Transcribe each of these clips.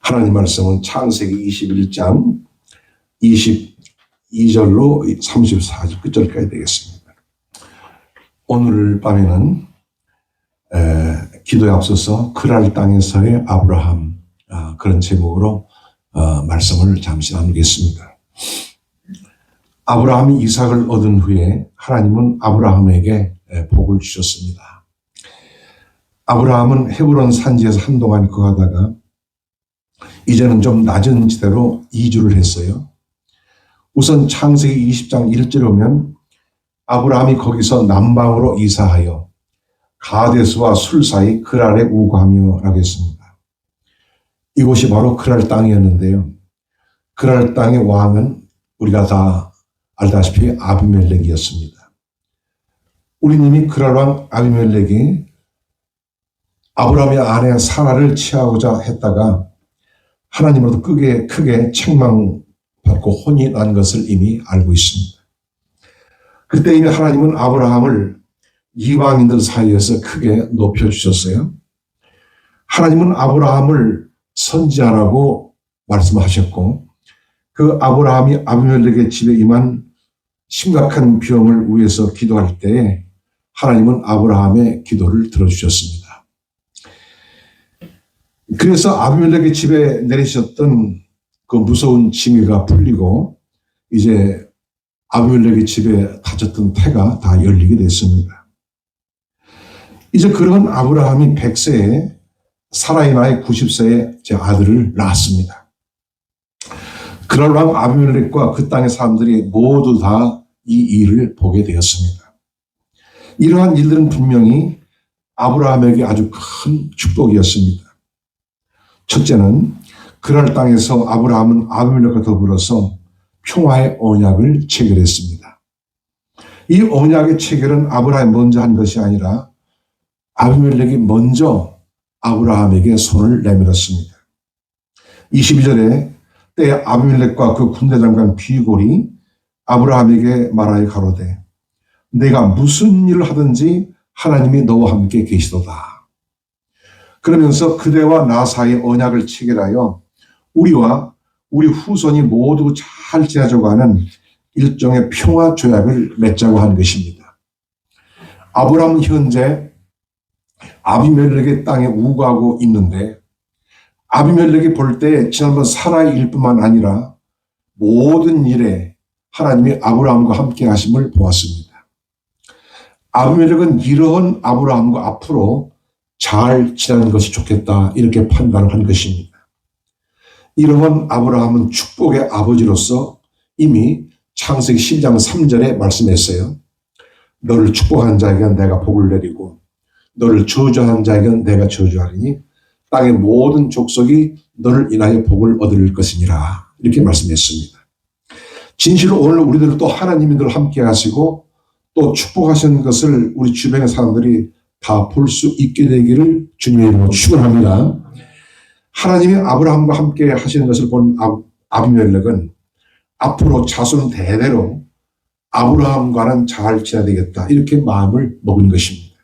하나님 말씀은 창세기 21장 22절로 34절 끝절까지 되겠습니다. 오늘 밤에는 기도에 앞서서 그랄 땅에서의 아브라함 그런 제목으로 말씀을 잠시 나누겠습니다. 아브라함이 이삭을 얻은 후에 하나님은 아브라함에게 복을 주셨습니다. 아브라함은 헤브론 산지에서 한동안 거하다가 이제는 좀 낮은 지대로 이주를 했어요. 우선 창세기 20장 1절에 보면 아브라함이 거기서 남방으로 이사하여 가데스와 술 사이 그랄에 우거하며 라고 했습니다. 이곳이 바로 그랄 땅이었는데요. 그랄 땅의 왕은 우리가 다 알다시피 아비멜렉이었습니다. 우리는 이미 그랄 왕 아비멜렉이 아브라함의 아내 사라를 취하고자 했다가 하나님으로부터 크게 책망받고 혼이 난 것을 이미 알고 있습니다. 그때 이미 하나님은 아브라함을 이방인들 사이에서 크게 높여주셨어요. 하나님은 아브라함을 선지자라고 말씀하셨고 그 아브라함이 아비멜렉의 집에 임한 심각한 병을 위해서 기도할 때에 하나님은 아브라함의 기도를 들어주셨습니다. 그래서 아비멜렉의 집에 내리셨던 그 무서운 징계가 풀리고 이제 아비멜렉의 집에 닫혔던 태가 다 열리게 됐습니다. 이제 그런 아브라함이 100세에 사라의 나이 90세에 제 아들을 낳았습니다. 그럴 왕 아비멜렉과 그 땅의 사람들이 모두 다 이 일을 보게 되었습니다. 이러한 일들은 분명히 아브라함에게 아주 큰 축복이었습니다. 첫째는 그랄 땅에서 아브라함은 아비멜렉과 더불어서 평화의 언약을 체결했습니다. 이 언약의 체결은 아브라함이 먼저 한 것이 아니라 아비멜렉이 먼저 아브라함에게 손을 내밀었습니다. 22절에 때에 아비멜렉과 그 군대 장관 비골이 아브라함에게 말하여 가로되 내가 무슨 일을 하든지 하나님이 너와 함께 계시도다. 그러면서 그대와 나 사이의 언약을 체결하여 우리와 우리 후손이 모두 잘 지내자고 하는 일종의 평화 조약을 맺자고 하는 것입니다. 아브라함은 현재 아비멜렉의 땅에 우거하고 있는데 아비멜렉이 볼 때 지난번 사라의 일뿐만 아니라 모든 일에 하나님이 아브라함과 함께 하심을 보았습니다. 아비멜렉은 이러한 아브라함과 앞으로 잘 지내는 것이 좋겠다 이렇게 판단을 한 것입니다. 이러한 아브라함은 축복의 아버지로서 이미 창세기 12장 3절에 말씀했어요. 너를 축복한 자에게는 내가 복을 내리고 너를 저주한 자에게는 내가 저주하리니 땅의 모든 족속이 너를 인하여 복을 얻을 것이니라 이렇게 말씀했습니다. 진실로 오늘 우리들을 또 하나님이 늘 함께 하시고 또 축복하시는 것을 우리 주변의 사람들이 다 볼 수 있게 되기를 주님의 이름으로 축원합니다. 하나님이 아브라함과 함께 하시는 것을 본 아비멜렉은 앞으로 자손 대대로 아브라함과는 잘 지내야 되겠다 이렇게 마음을 먹은 것입니다.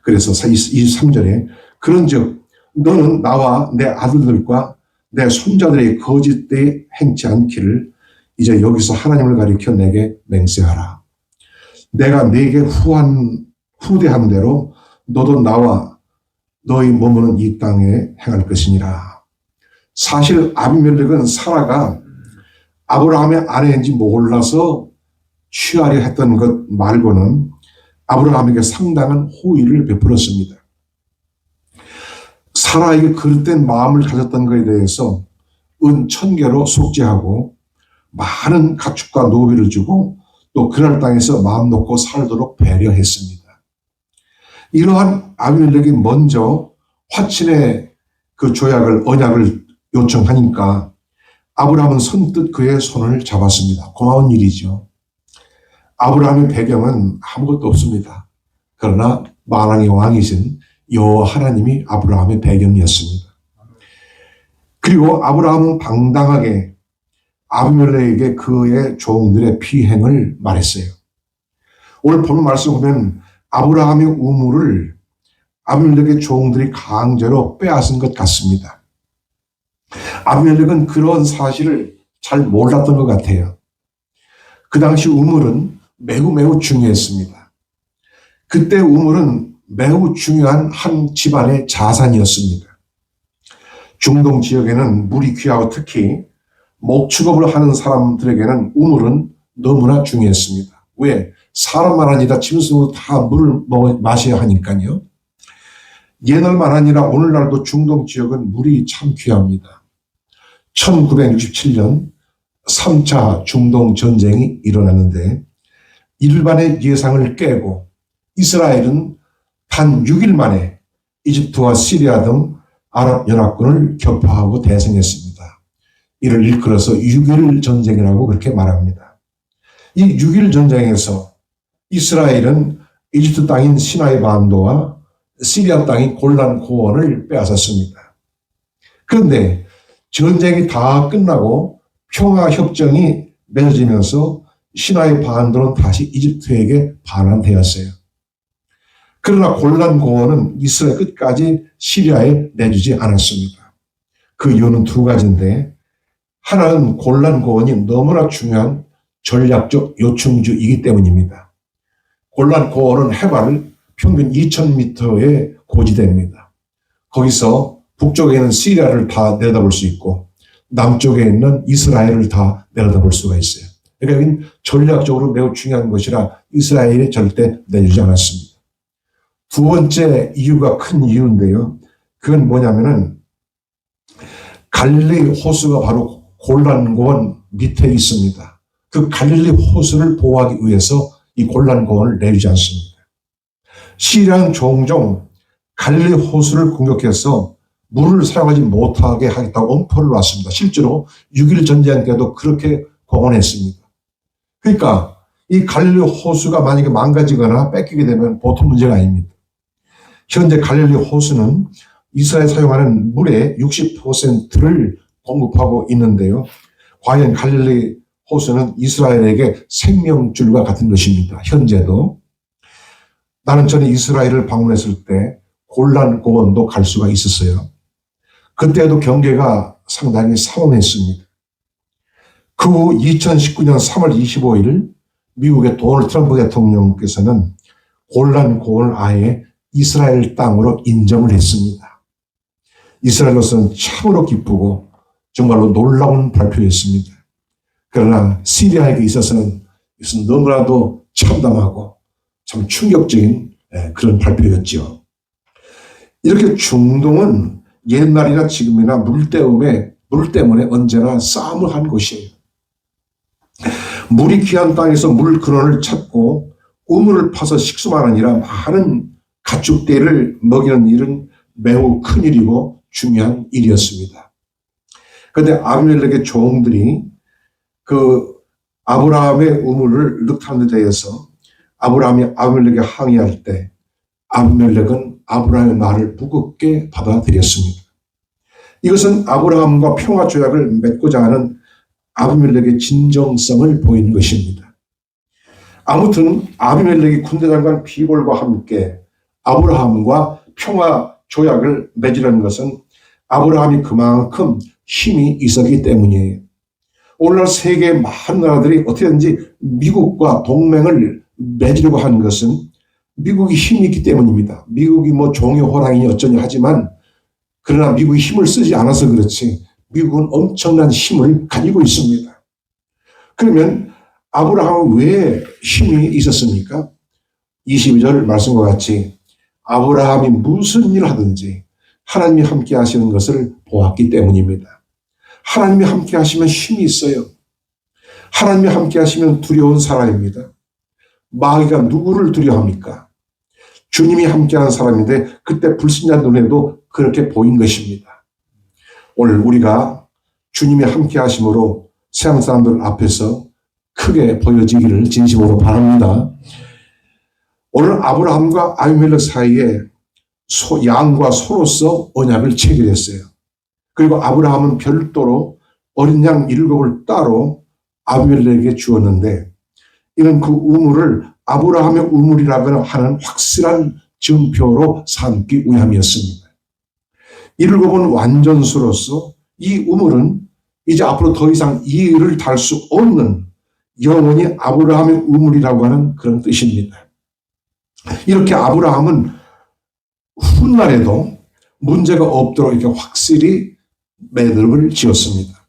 그래서 23절에 그런즉 너는 나와 내 아들들과 내 손자들의 거짓되이 행치 않기를 이제 여기서 하나님을 가리켜 내게 맹세하라. 내가 네게 후대한 대로 너도 나와 너희 머무는 이 땅에 행할 것이니라. 사실 아비멜렉은 사라가 아브라함의 아내인지 몰라서 취하려 했던 것 말고는 아브라함에게 상당한 호의를 베풀었습니다. 사라에게 그릇된 마음을 가졌던 것에 대해서 은 1000개로 속죄하고 많은 가축과 노비를 주고 또 그날 땅에서 마음 놓고 살도록 배려했습니다. 이러한 아비멜렉이 먼저 화친의 그 조약을 언약을 요청하니까 아브라함은 선뜻 그의 손을 잡았습니다. 고마운 일이죠. 아브라함의 배경은 아무것도 없습니다. 그러나 만왕의 왕이신 여호와 하나님이 아브라함의 배경이었습니다. 그리고 아브라함은 당당하게 아비멜렉에게 그의 종들의 피행을 말했어요. 오늘 본 말씀 보면 아브라함의 우물을 아비멜렉의 종들이 강제로 빼앗은 것 같습니다. 아비멜렉은 그런 사실을 잘 몰랐던 것 같아요. 그 당시 우물은 매우 중요했습니다. 그때 우물은 매우 중요한 한 집안의 자산이었습니다. 중동 지역에는 물이 귀하고 특히 목축업을 하는 사람들에게는 우물은 너무나 중요했습니다. 왜? 사람만 아니라 짐승도 다 물을 마셔야 하니까요. 옛날만 아니라 오늘날도 중동 지역은 물이 참 귀합니다. 1967년 3차 중동 전쟁이 일어났는데 일반의 예상을 깨고 이스라엘은 단 6일 만에 이집트와 시리아 등 아랍연합군을 격파하고 대승했습니다. 이를 일컬어서 6.1 전쟁이라고 그렇게 말합니다. 이 6.1 전쟁에서 이스라엘은 이집트 땅인 시나이 반도와 시리아 땅인 골란 고원을 빼앗았습니다. 그런데 전쟁이 다 끝나고 평화협정이 맺어지면서 시나이 반도는 다시 이집트에게 반환되었어요. 그러나 골란 고원은 이스라엘 끝까지 시리아에 내주지 않았습니다. 그 이유는 두 가지인데, 하나는 골란 고원이 너무나 중요한 전략적 요충지이기 때문입니다. 골란 고원은 해발 평균 2,000m의 고지대입니다. 거기서 북쪽에 있는 시리아를 다 내려다볼 수 있고 남쪽에 있는 이스라엘을 다 내려다볼 수가 있어요. 그러니까 전략적으로 매우 중요한 것이라 이스라엘이 절대 내주지 않았습니다. 두 번째 이유가 큰 이유인데요. 그건 뭐냐면은 갈릴리 호수가 바로 골란 고원 밑에 있습니다. 그 갈릴리 호수를 보호하기 위해서 이 골란 고원을 내주지 않습니다. 시리아는 종종 갈릴리 호수를 공격해서 물을 사용하지 못하게 하겠다고 엄포를 놨습니다. 실제로 6.1 전쟁 때도 그렇게 공언했습니다. 그러니까 이 갈릴리 호수가 만약에 망가지거나 뺏기게 되면 보통 문제가 아닙니다. 현재 갈릴리 호수는 이스라엘이 사용하는 물의 60%를 공급하고 있는데요. 과연 갈릴리 호수는 이스라엘에게 생명줄과 같은 것입니다. 현재도. 나는 전에 이스라엘을 방문했을 때 골란 고원도 갈 수가 있었어요. 그때도 경계가 상당히 삼엄했습니다. 그 후 2019년 3월 25일 미국의 도널드 트럼프 대통령께서는 골란 고원을 아예 이스라엘 땅으로 인정을 했습니다. 이스라엘로서는 참으로 기쁘고 정말로 놀라운 발표였습니다. 그러나 시리아에게 있어서는 이것은 너무나도 참담하고 참 충격적인 그런 발표였죠. 이렇게 중동은 옛날이나 지금이나 물 때문에 언제나 싸움을 한 곳이에요. 물이 귀한 땅에서 물 근원을 찾고 우물을 파서 식수만 아니라 많은 가축대를 먹이는 일은 매우 큰 일이고 중요한 일이었습니다. 그런데 아비멜렉의 종들이 그 아브라함의 우물을 늑하는 데 대해서 아브라함이 아비멜렉에 항의할 때 아비멜렉은 아브라함의 말을 무겁게 받아들였습니다. 이것은 아브라함과 평화조약을 맺고자 하는 아비멜렉의 진정성을 보이는 것입니다. 아무튼 아비멜렉이 군대장관 비볼과 함께 아브라함과 평화조약을 맺으려는 것은 아브라함이 그만큼 힘이 있었기 때문이에요. 오늘날 세계의 많은 나라들이 어떻게든지 미국과 동맹을 맺으려고 하는 것은 미국이 힘이 있기 때문입니다. 미국이 뭐 종이 호랑이니 어쩌니 하지만 그러나 미국이 힘을 쓰지 않아서 그렇지 미국은 엄청난 힘을 가지고 있습니다. 그러면 아브라함은 왜 힘이 있었습니까? 22절 말씀과 같이 아브라함이 무슨 일을 하든지 하나님이 함께 하시는 것을 보았기 때문입니다. 하나님이 함께 하시면 힘이 있어요. 하나님이 함께 하시면 두려운 사람입니다. 마귀가 누구를 두려워합니까? 주님이 함께하는 사람인데 그때 불신자 눈에도 그렇게 보인 것입니다. 오늘 우리가 주님이 함께 하심으로 세상 사람들 앞에서 크게 보여지기를 진심으로 바랍니다. 오늘 아브라함과 아비멜렉 사이에 양과 소로서 언약을 체결했어요. 그리고 아브라함은 별도로 어린 양 7을 따로 아비멜렉에게 주었는데 이는 그 우물을 아브라함의 우물이라고 하는 확실한 증표로 삼기 위함이었습니다. 7은 완전수로서 이 우물은 이제 앞으로 더 이상 이 일을 달 수 없는 영원히 아브라함의 우물이라고 하는 그런 뜻입니다. 이렇게 아브라함은 훗날에도 문제가 없도록 이렇게 확실히 매듭을 지었습니다.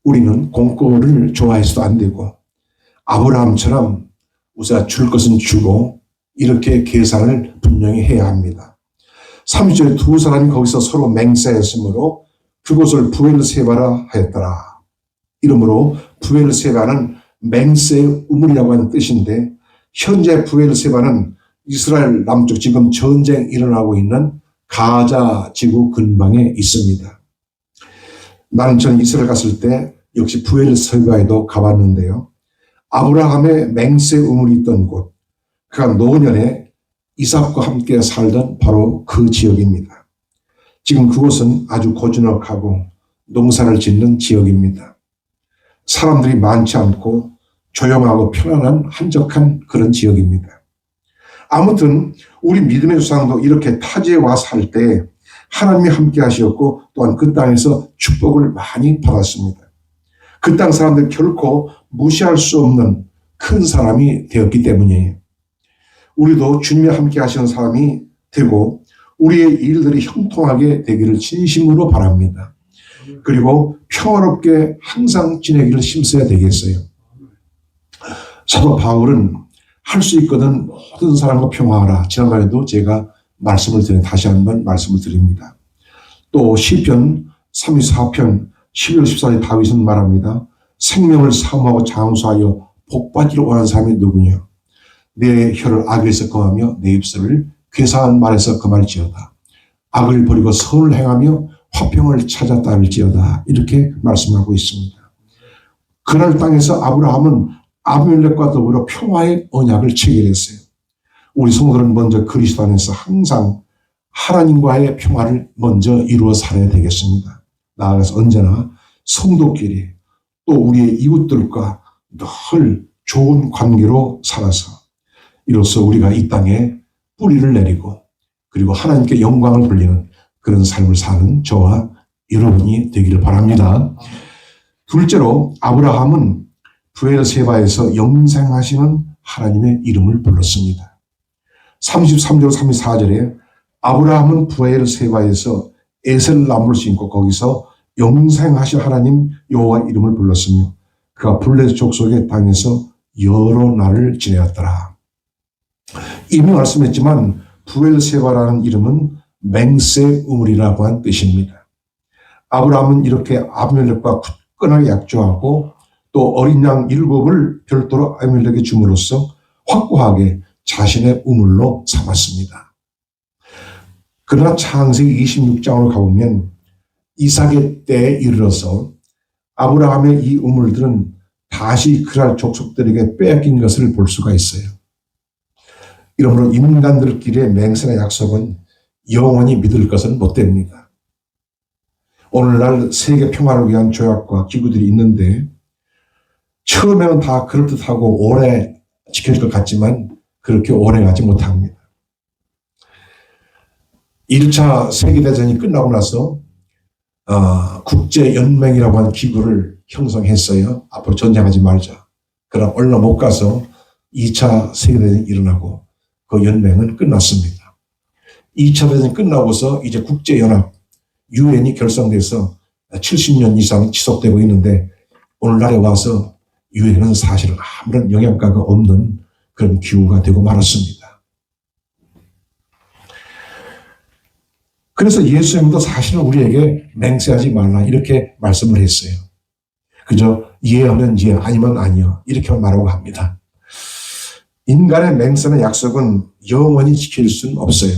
우리는 공권을 좋아해서도 안 되고 아브라함처럼 우리가 줄 것은 주고 이렇게 계산을 분명히 해야 합니다. 30절에 두 사람이 거기서 서로 맹세했으므로 그곳을 부엘세바라 하였더라. 이러므로 부엘세바는 맹세의 우물이라고 하는 뜻인데 현재 부엘세바는 이스라엘 남쪽 지금 전쟁 일어나고 있는 가자 지구 근방에 있습니다. 나는 전 이스라엘 갔을 때 역시 부엘세바에도 가봤는데요. 아브라함의 맹세 우물이 있던 곳, 그가 노년에 이삭과 함께 살던 바로 그 지역입니다. 지금 그곳은 아주 고즈넉하고 농사를 짓는 지역입니다. 사람들이 많지 않고 조용하고 편안한 한적한 그런 지역입니다. 아무튼 우리 믿음의 조상도 이렇게 타지에 와 살 때 하나님이 함께 하셨고 또한 그 땅에서 축복을 많이 받았습니다. 그 땅 사람들 결코 무시할 수 없는 큰 사람이 되었기 때문이에요. 우리도 주님이 함께 하시는 사람이 되고 우리의 일들이 형통하게 되기를 진심으로 바랍니다. 그리고 평화롭게 항상 지내기를 힘써야 되겠어요. 사도 바울은 할 수 있거든 모든 사람과 평화하라. 지난번에도 제가 말씀을 드린 다시 한번 말씀을 드립니다. 또 시편 34편 11월 14일 다윗은 말합니다. 생명을 사모하고 장수하여 복받기로 원하는 사람이 누구냐. 내 혀를 악에서 거하며 내 입술을 괴사한 말에서 금할지어다. 악을 버리고 선을 행하며 화평을 찾아 따를지어다. 이렇게 말씀하고 있습니다. 그날 땅에서 아브라함은 아비멜렉과 더불어 평화의 언약을 체결했어요. 우리 성도들은 먼저 그리스도 안에서 항상 하나님과의 평화를 먼저 이루어 살아야 되겠습니다. 나아가서 언제나 성도끼리 또 우리의 이웃들과 늘 좋은 관계로 살아서 이로써 우리가 이 땅에 뿌리를 내리고 그리고 하나님께 영광을 돌리는 그런 삶을 사는 저와 여러분이 되기를 바랍니다. 둘째로 아브라함은 부엘세바에서 영생하시는 하나님의 이름을 불렀습니다. 33절 34절에 아브라함은 부엘세바에서 에셀 나무를 심고 거기서 영생하신 하나님 여호와 이름을 불렀으며 그가 블레셋 족속의 땅에서 여러 날을 지내었더라. 이미 말씀했지만 부엘세바라는 이름은 맹세 우물이라고 한 뜻입니다. 아브라함은 이렇게 아비멜렉과 굳건하게 약조하고 또 어린 양 7을 별도로 아비멜렉에 줌으로써 확고하게 자신의 우물로 삼았습니다. 그러나 창세기 26장으로 가보면 이삭의 때에 이르러서 아브라함의 이 우물들은 다시 그랄 족속들에게 빼앗긴 것을 볼 수가 있어요. 이러므로 인간들끼리의 맹세나 약속은 영원히 믿을 것은 못 됩니다. 오늘날 세계 평화를 위한 조약과 기구들이 있는데 처음에는 다 그럴듯하고 오래 지킬 것 같지만 그렇게 오래 가지 못합니다. 1차 세계대전이 끝나고 나서 국제연맹이라고 하는 기구를 형성했어요. 앞으로 전쟁하지 말자. 그러나 얼마 못 가서 2차 세계대전이 일어나고 그 연맹은 끝났습니다. 2차 대전이 끝나고서 이제 국제연합 유엔이 결성돼서 70년 이상 지속되고 있는데 오늘날에 와서 유엔은 사실은 아무런 영향가가 없는 그런 기구가 되고 말았습니다. 그래서 예수님도 사실은 우리에게 맹세하지 말라 이렇게 말씀을 했어요. 그저 예하면 예, 아니면 아니요 이렇게 말하고 합니다. 인간의 맹세나 약속은 영원히 지킬 수는 없어요.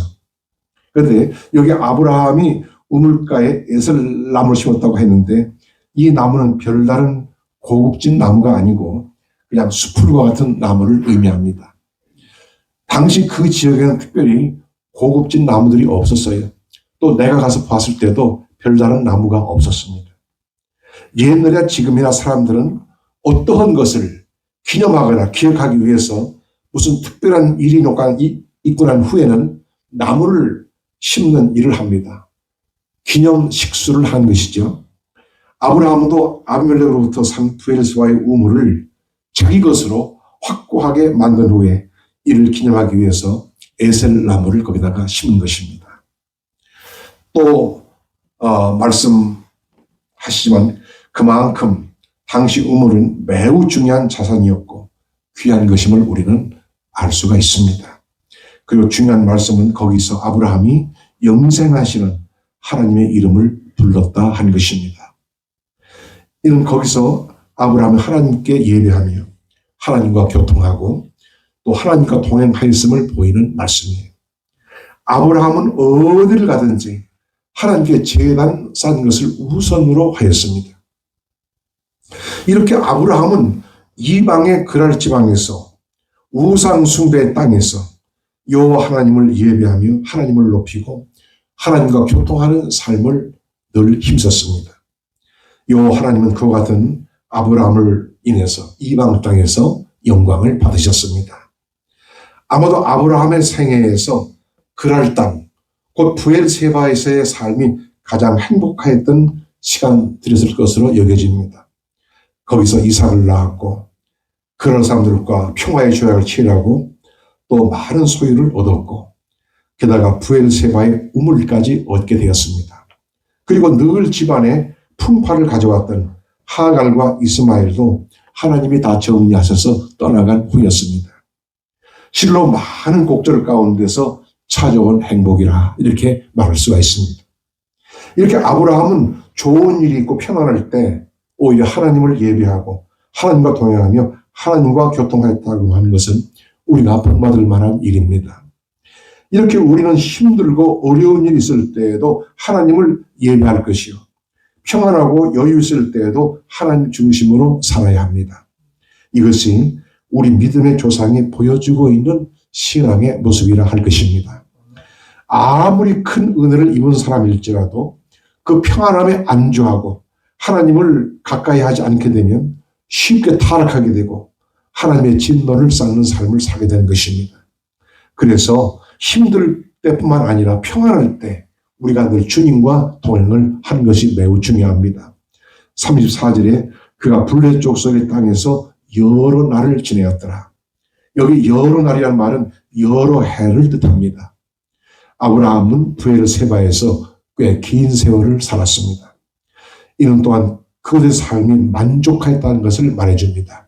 그런데 여기 아브라함이 우물가에 에셀 나무를 심었다고 했는데 이 나무는 별다른 고급진 나무가 아니고 그냥 수풀과 같은 나무를 의미합니다. 당시 그 지역에는 특별히 고급진 나무들이 없었어요. 또 내가 가서 봤을 때도 별다른 나무가 없었습니다. 옛날이나 지금이나 사람들은 어떠한 것을 기념하거나 기억하기 위해서 무슨 특별한 일이 있고 난 후에는 나무를 심는 일을 합니다. 기념 식수를 한 것이죠. 아브라함도 아비멜렉으로부터 산 부엘세바의 우물을 자기 것으로 확고하게 만든 후에 이를 기념하기 위해서 에셀 나무를 거기다가 심은 것입니다. 또 말씀하시지만 그만큼 당시 우물은 매우 중요한 자산이었고 귀한 것임을 우리는 알 수가 있습니다. 그리고 중요한 말씀은 거기서 아브라함이 영생하시는 하나님의 이름을 불렀다 한 것입니다. 이는 거기서 아브라함이 하나님께 예배하며 하나님과 교통하고 또 하나님과 동행하였음을 보이는 말씀이에요. 아브라함은 어디를 가든지 하나님께 제단 쌓은 것을 우선으로 하였습니다. 이렇게 아브라함은 이방의 그랄 지방에서 우상 숭배의 땅에서 여호와 하나님을 예배하며 하나님을 높이고 하나님과 교통하는 삶을 늘 힘썼습니다. 여호와 하나님은 그와 같은 아브라함을 인해서 이방 땅에서 영광을 받으셨습니다. 아마도 아브라함의 생애에서 그랄 땅, 곧 부엘세바에서의 삶이 가장 행복했던 시간들이었을 것으로 여겨집니다. 거기서 이삭을 낳았고 그런 사람들과 평화의 조약을 체결하고 또 많은 소유를 얻었고 게다가 부엘세바의 우물까지 얻게 되었습니다. 그리고 늘 집안에 풍파를 가져왔던 하갈과 이스마엘도 하나님이 다 정리하셔서 떠나간 후였습니다. 실로 많은 곡절 가운데서 찾아온 행복이라 이렇게 말할 수가 있습니다. 이렇게 아브라함은 좋은 일이 있고 평안할 때 오히려 하나님을 예배하고 하나님과 동행하며 하나님과 교통했다고 하는 것은 우리가 본받을 만한 일입니다. 이렇게 우리는 힘들고 어려운 일이 있을 때에도 하나님을 예배할 것이요. 평안하고 여유 있을 때에도 하나님 중심으로 살아야 합니다. 이것이 우리 믿음의 조상이 보여주고 있는 신앙의 모습이라 할 것입니다. 아무리 큰 은혜를 입은 사람일지라도 그 평안함에 안주하고 하나님을 가까이 하지 않게 되면 쉽게 타락하게 되고 하나님의 진노를 쌓는 삶을 살게 되는 것입니다. 그래서 힘들 때뿐만 아니라 평안할 때 우리가 늘 주님과 동행을 하는 것이 매우 중요합니다. 34절에 그가 블레 족속의 땅에서 여러 날을 지내었더라. 여기 여러 날이라는 말은 여러 해를 뜻합니다. 아브라함은 부엘세바에서 꽤 긴 세월을 살았습니다. 이는 또한 그것의 삶이 만족하였다는 것을 말해줍니다.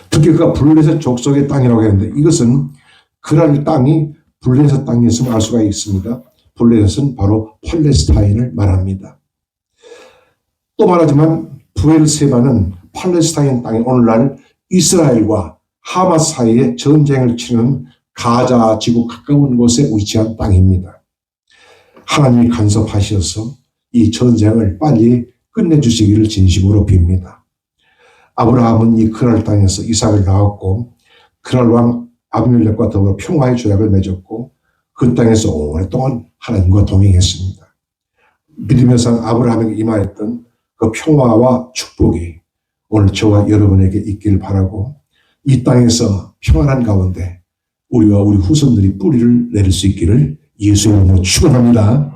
특히 그가 블레셋 족속의 땅이라고 했는데 이것은 그랄 땅이 블레셋 땅이었음을 알 수가 있습니다. 블레셋은 바로 팔레스타인을 말합니다. 또 말하지만 부엘세바는 팔레스타인 땅이 오늘날 이스라엘과 하마스 사이에 전쟁을 치르는 가자 지구 가까운 곳에 위치한 땅입니다. 하나님이 간섭하셔서 이 전쟁을 빨리 끝내주시기를 진심으로 빕니다. 아브라함은 이 그랄 땅에서 이삭을 낳았고 그랄 왕 아비멜렉과 더불어 평화의 조약을 맺었고 그 땅에서 오랫동안 하나님과 동행했습니다. 믿음의 상 아브라함에게 임하였던 그 평화와 축복이 오늘 저와 여러분에게 있길 바라고 이 땅에서 평안한 가운데 우리와 우리 후손들이 뿌리를 내릴 수 있기를 예수의 이름으로 축원합니다.